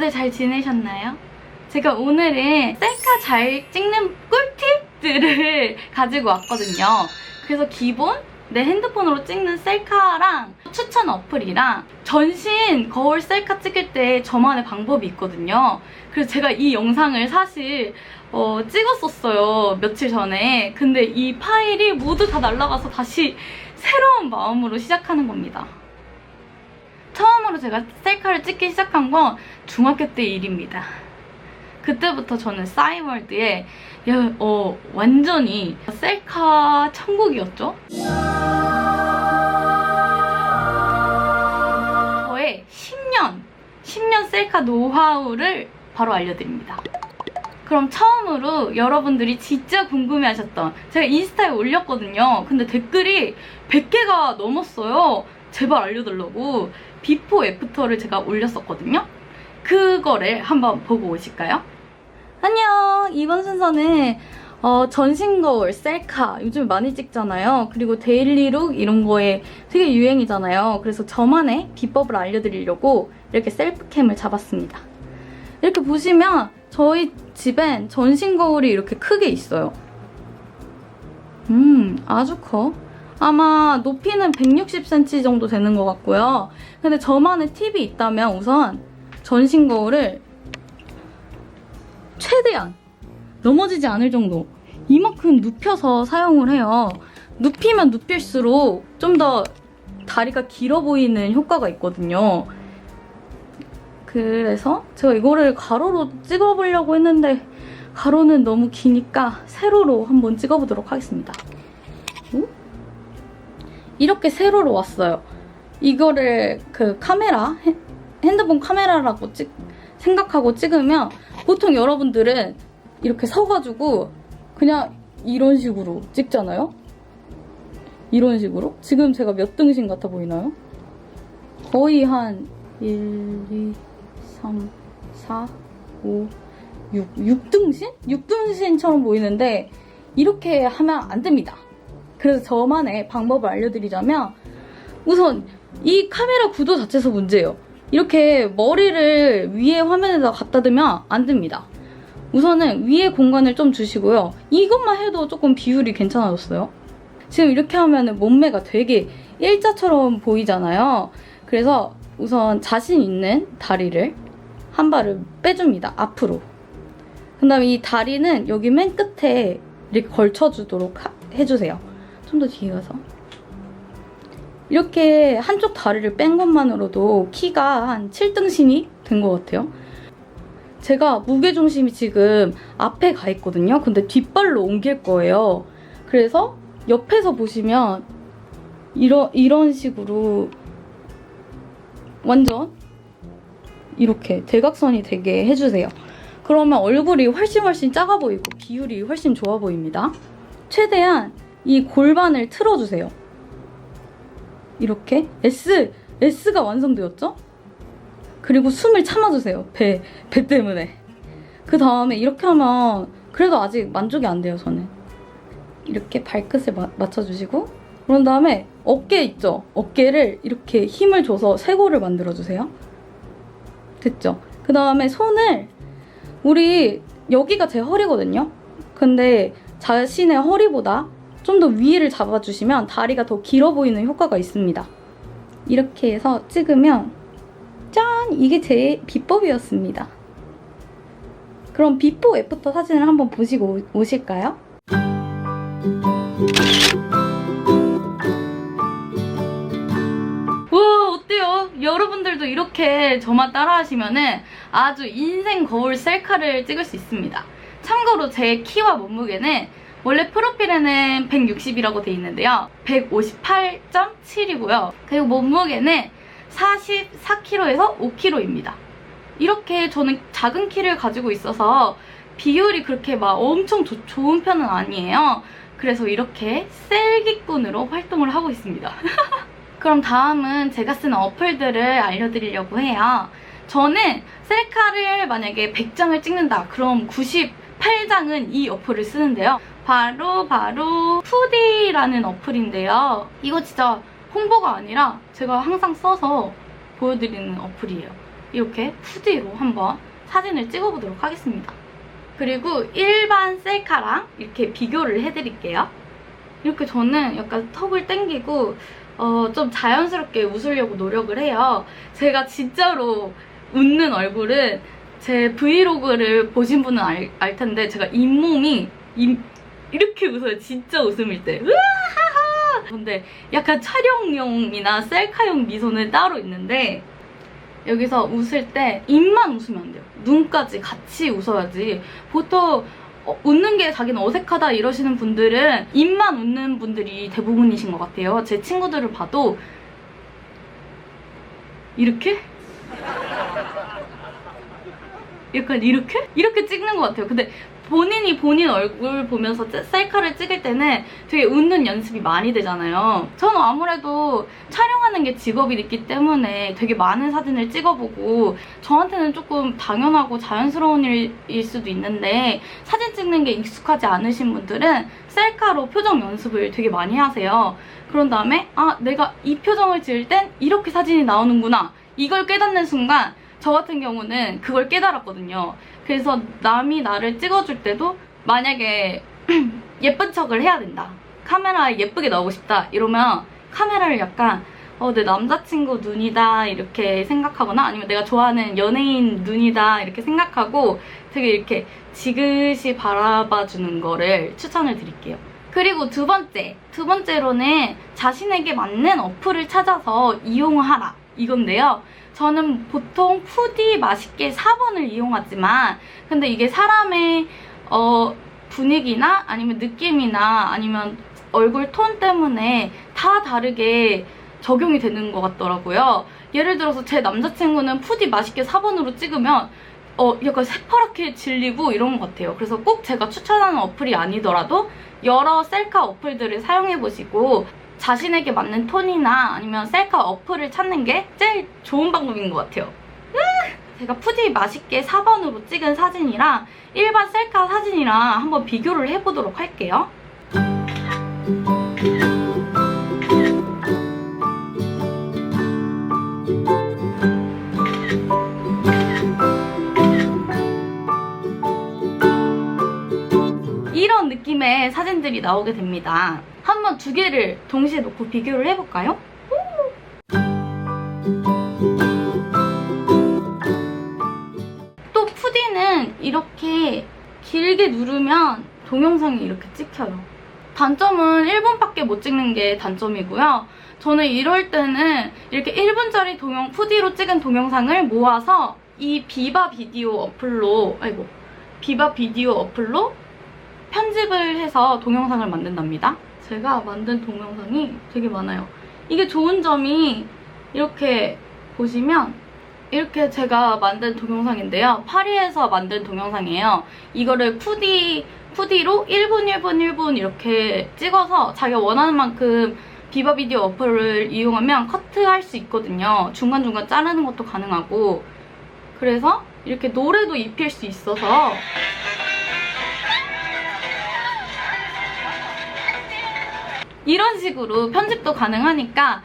다들 잘 지내셨나요? 제가 오늘은 셀카 잘 찍는 꿀팁들을 가지고 왔거든요. 그래서 기본 내 핸드폰으로 찍는 셀카랑 추천 어플이랑 전신 거울 셀카 찍을 때 저만의 방법이 있거든요. 그래서 제가 이 영상을 사실 찍었었어요, 며칠 전에. 근데 이 파일이 모두 다 날아가서 다시 새로운 마음으로 시작하는 겁니다. 처음으로 제가 셀카를 찍기 시작한 건 중학교 때 일입니다. 그때부터 저는 싸이월드에 완전히 셀카 천국이었죠. 저의 10년 셀카 노하우를 바로 알려드립니다. 그럼 처음으로 여러분들이 진짜 궁금해하셨던, 제가 인스타에 올렸거든요. 근데 댓글이 100개가 넘었어요. 제발 알려달라고. 비포 애프터를 제가 올렸었거든요. 그거를 한번 보고 오실까요? 안녕! 이번 순서는 전신 거울, 셀카 요즘에 많이 찍잖아요. 그리고 데일리룩 이런 거에 되게 유행이잖아요. 그래서 저만의 비법을 알려드리려고 이렇게 셀프캠을 잡았습니다. 이렇게 보시면 저희 집엔 전신 거울이 이렇게 크게 있어요. 아주 커. 아마 높이는 160cm 정도 되는 것 같고요. 근데 저만의 팁이 있다면 우선 전신 거울을 최대한 넘어지지 않을 정도 이만큼 눕혀서 사용을 해요. 눕히면 눕힐수록 좀 더 다리가 길어 보이는 효과가 있거든요. 그래서 제가 이거를 가로로 찍어보려고 했는데 가로는 너무 기니까 세로로 한번 찍어보도록 하겠습니다. 이렇게 세로로 왔어요. 이거를 그 카메라, 핸드폰 카메라라고 생각하고 찍으면 보통 여러분들은 이렇게 서가지고 그냥 이런 식으로 찍잖아요? 이런 식으로? 지금 제가 몇 등신 같아 보이나요? 거의 한 1, 2, 3, 4, 5, 6등신? 6등신처럼 보이는데 이렇게 하면 안 됩니다. 그래서 저만의 방법을 알려드리자면 우선 이 카메라 구도 자체에서 문제예요. 이렇게 머리를 위에 화면에다 갖다 대면 안 됩니다. 우선은 위에 공간을 좀 주시고요. 이것만 해도 조금 비율이 괜찮아졌어요. 지금 이렇게 하면 몸매가 되게 일자처럼 보이잖아요. 그래서 우선 자신 있는 다리를 한 발을 빼줍니다. 앞으로. 그 다음에 이 다리는 여기 맨 끝에 이렇게 걸쳐주도록 해주세요. 좀 더 뒤에 가서. 이렇게 한쪽 다리를 뺀 것만으로도 키가 한 7등신이 된 것 같아요. 제가 무게중심이 지금 앞에 가 있거든요. 근데 뒷발로 옮길 거예요. 그래서 옆에서 보시면 이런 식으로 완전 이렇게 대각선이 되게 해주세요. 그러면 얼굴이 훨씬 작아 보이고 비율이 훨씬 좋아 보입니다. 최대한 이 골반을 틀어주세요. 이렇게 S가 완성되었죠? 그리고 숨을 참아주세요. 배 때문에. 그 다음에 이렇게 하면 그래도 아직 만족이 안 돼요, 저는. 이렇게 발끝을 맞춰주시고 그런 다음에 어깨 있죠? 어깨를 이렇게 힘을 줘서 쇄골을 만들어주세요. 됐죠? 그 다음에 손을 우리 여기가 제 허리거든요? 근데 자신의 허리보다 좀 더 위를 잡아주시면 다리가 더 길어 보이는 효과가 있습니다. 이렇게 해서 찍으면 짠! 이게 제 비법이었습니다. 그럼 비포 애프터 사진을 한번 보시고 오실까요? 우와, 어때요? 여러분들도 이렇게 저만 따라하시면은 아주 인생 거울 셀카를 찍을 수 있습니다. 참고로 제 키와 몸무게는 원래 프로필에는 160이라고 돼 있는데요. 158.7이고요. 그리고 몸무게는 44kg에서 5kg입니다. 이렇게 저는 작은 키를 가지고 있어서 비율이 그렇게 막 엄청 좋은 편은 아니에요. 그래서 이렇게 셀기꾼으로 활동을 하고 있습니다. 그럼 다음은 제가 쓰는 어플들을 알려드리려고 해요. 저는 셀카를 만약에 100장을 찍는다. 그럼 98장은 이 어플을 쓰는데요. 바로 푸디라는 어플인데요. 이거 진짜 홍보가 아니라 제가 항상 써서 보여드리는 어플이에요. 이렇게 푸디로 한번 사진을 찍어보도록 하겠습니다. 그리고 일반 셀카랑 이렇게 비교를 해드릴게요. 이렇게 저는 약간 턱을 당기고 좀 자연스럽게 웃으려고 노력을 해요. 제가 진짜로 웃는 얼굴은 제 브이로그를 보신 분은 알 텐데 제가 잇몸이 이렇게 웃어요. 진짜 웃음일 때. 으하하! 근데 약간 촬영용이나 셀카용 미소는 따로 있는데 여기서 웃을 때 입만 웃으면 안 돼요. 눈까지 같이 웃어야지. 보통 웃는 게 자기는 어색하다 이러시는 분들은 입만 웃는 분들이 대부분이신 것 같아요. 제 친구들을 봐도 이렇게? 약간 이렇게 찍는 것 같아요. 근데 본인이 본인 얼굴 보면서 셀카를 찍을 때는 되게 웃는 연습이 많이 되잖아요. 저는 아무래도 촬영하는 게 직업이기 때문에 되게 많은 사진을 찍어보고 저한테는 조금 당연하고 자연스러운 일일 수도 있는데 사진 찍는 게 익숙하지 않으신 분들은 셀카로 표정 연습을 되게 많이 하세요. 그런 다음에 아, 내가 이 표정을 지을 땐 이렇게 사진이 나오는구나. 이걸 깨닫는 순간 저 같은 경우는 그걸 깨달았거든요. 그래서 남이 나를 찍어줄 때도 만약에 예쁜 척을 해야 된다. 카메라에 예쁘게 나오고 싶다. 이러면 카메라를 약간 내 남자친구 눈이다 이렇게 생각하거나 아니면 내가 좋아하는 연예인 눈이다 이렇게 생각하고 되게 이렇게 지그시 바라봐주는 거를 추천을 드릴게요. 그리고 두 번째로는 자신에게 맞는 어플을 찾아서 이용하라 이건데요. 저는 보통 푸디 맛있게 4번을 이용하지만 근데 이게 사람의 분위기나 아니면 느낌이나 아니면 얼굴 톤 때문에 다 다르게 적용이 되는 것 같더라고요. 예를 들어서 제 남자친구는 푸디 맛있게 4번으로 찍으면 약간 새파랗게 질리고 이런 것 같아요. 그래서 꼭 제가 추천하는 어플이 아니더라도 여러 셀카 어플들을 사용해보시고 자신에게 맞는 톤이나 아니면 셀카 어플을 찾는 게 제일 좋은 방법인 것 같아요. 제가 푸디 맛있게 4번으로 찍은 사진이랑 일반 셀카 사진이랑 한번 비교를 해보도록 할게요. 이런 느낌의 사진들이 나오게 됩니다. 한번 두 개를 동시에 놓고 비교를 해볼까요? 또 푸디는 이렇게 길게 누르면 동영상이 이렇게 찍혀요. 단점은 1분밖에 못 찍는 게 단점이고요. 저는 이럴 때는 이렇게 1분짜리 푸디로 찍은 동영상을 모아서 이 비바 비디오 어플로 편집을 해서 동영상을 만든답니다. 제가 만든 동영상이 되게 많아요. 이게 좋은 점이 이렇게 보시면 이렇게 제가 만든 동영상인데요. 파리에서 만든 동영상이에요. 이거를 푸디로 1분 이렇게 찍어서 자기가 원하는 만큼 비바 비디오 어플을 이용하면 커트할 수 있거든요. 중간중간 자르는 것도 가능하고 그래서 이렇게 노래도 입힐 수 있어서 이런 식으로 편집도 가능하니까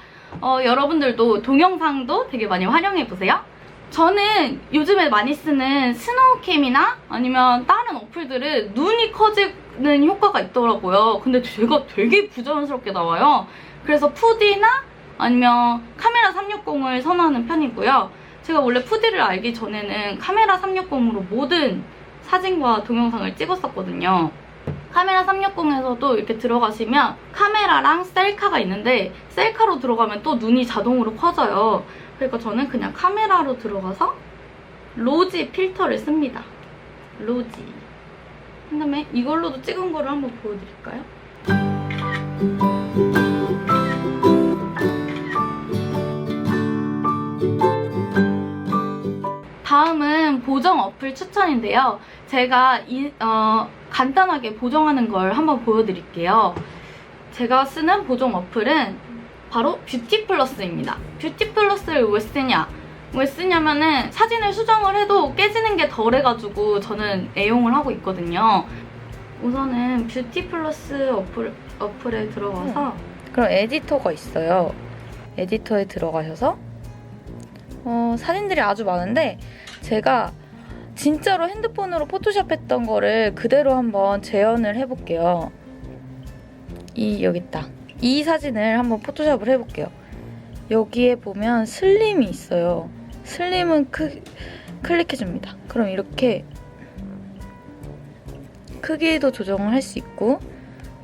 여러분들도 동영상도 되게 많이 활용해보세요. 저는 요즘에 많이 쓰는 스노우캠이나 아니면 다른 어플들은 눈이 커지는 효과가 있더라고요. 근데 제가 되게 부자연스럽게 나와요. 그래서 푸디나 아니면 카메라 360을 선호하는 편이고요. 제가 원래 푸디를 알기 전에는 카메라 360으로 모든 사진과 동영상을 찍었었거든요. 카메라 360에서도 이렇게 들어가시면 카메라랑 셀카가 있는데 셀카로 들어가면 또 눈이 자동으로 커져요. 그러니까 저는 그냥 카메라로 들어가서 로지 필터를 씁니다. 로지. 그 다음에 이걸로도 찍은 거를 한번 보여드릴까요? 다음은 보정 어플 추천인데요. 제가 간단하게 보정하는 걸 한번 보여드릴게요. 제가 쓰는 보정 어플은 바로 뷰티플러스입니다. 뷰티플러스를 왜 쓰냐면은 사진을 수정을 해도 깨지는 게 덜해가지고 저는 애용을 하고 있거든요. 우선은 뷰티플러스 어플에 들어가서 그럼 에디터가 있어요. 에디터에 들어가셔서 사진들이 아주 많은데 제가 진짜로 핸드폰으로 포토샵 했던 거를 그대로 한번 재현을 해볼게요. 여기 있다. 이 사진을 한번 포토샵을 해볼게요. 여기에 보면 슬림이 있어요. 슬림은 클릭해줍니다. 그럼 이렇게 크기도 조정을 할 수 있고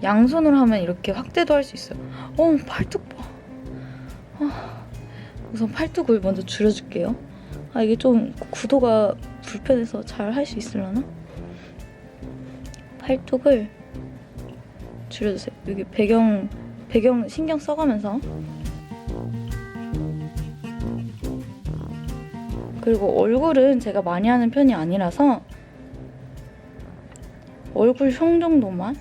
양손으로 하면 이렇게 확대도 할 수 있어요. 팔뚝 봐. 우선 팔뚝을 먼저 줄여줄게요. 이게 좀 구도가 불편해서 잘 할 수 있으려나? 팔뚝을 줄여주세요. 여기 배경 신경 써가면서. 그리고 얼굴은 제가 많이 하는 편이 아니라서 얼굴형 정도만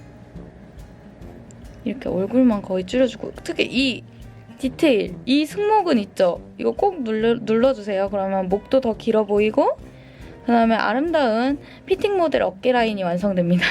이렇게 얼굴만 거의 줄여주고, 특히 이 디테일, 이 승모근 있죠? 이거 꼭 눌러주세요. 그러면 목도 더 길어 보이고 그 다음에 아름다운 피팅 모델 어깨 라인이 완성됩니다.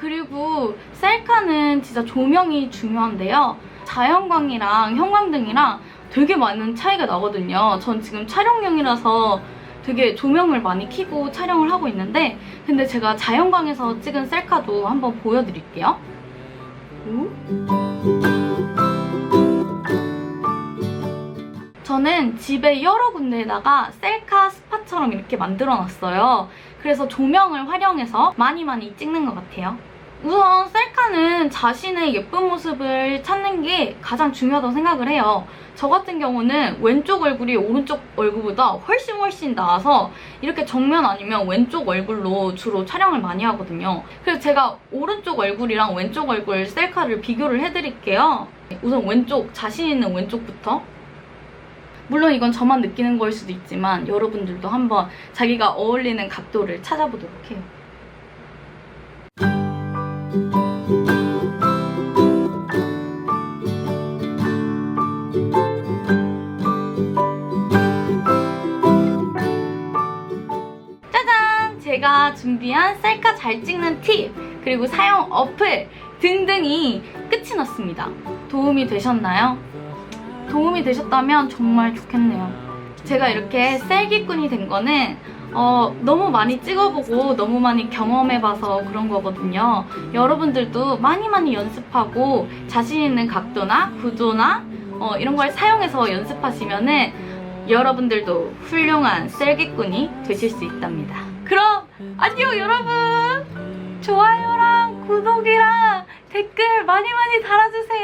그리고 셀카는 진짜 조명이 중요한데요. 자연광이랑 형광등이랑 되게 많은 차이가 나거든요. 전 지금 촬영용이라서 되게 조명을 많이 켜고 촬영을 하고 있는데, 근데 제가 자연광에서 찍은 셀카도 한번 보여드릴게요. 저는 집에 여러 군데에다가 셀카 스팟처럼 이렇게 만들어놨어요. 그래서 조명을 활용해서 많이 찍는 것 같아요. 우선 셀카는 자신의 예쁜 모습을 찾는 게 가장 중요하다고 생각을 해요. 저 같은 경우는 왼쪽 얼굴이 오른쪽 얼굴보다 훨씬 나아서 이렇게 정면 아니면 왼쪽 얼굴로 주로 촬영을 많이 하거든요. 그래서 제가 오른쪽 얼굴이랑 왼쪽 얼굴 셀카를 비교를 해드릴게요. 우선 왼쪽, 자신 있는 왼쪽부터. 물론 이건 저만 느끼는 거일 수도 있지만 여러분들도 한번 자기가 어울리는 각도를 찾아보도록 해요. 짜잔! 제가 준비한 셀카 잘 찍는 팁, 그리고 사용 어플 등등이 끝이 났습니다. 도움이 되셨나요? 도움이 되셨다면 정말 좋겠네요. 제가 이렇게 셀기꾼이 된 거는 너무 많이 찍어보고 너무 많이 경험해봐서 그런 거거든요. 여러분들도 많이 연습하고 자신 있는 각도나 구도나 이런 걸 사용해서 연습하시면은 여러분들도 훌륭한 셀기꾼이 되실 수 있답니다. 그럼 안녕 여러분! 좋아요랑 구독이랑 댓글 많이 달아주세요.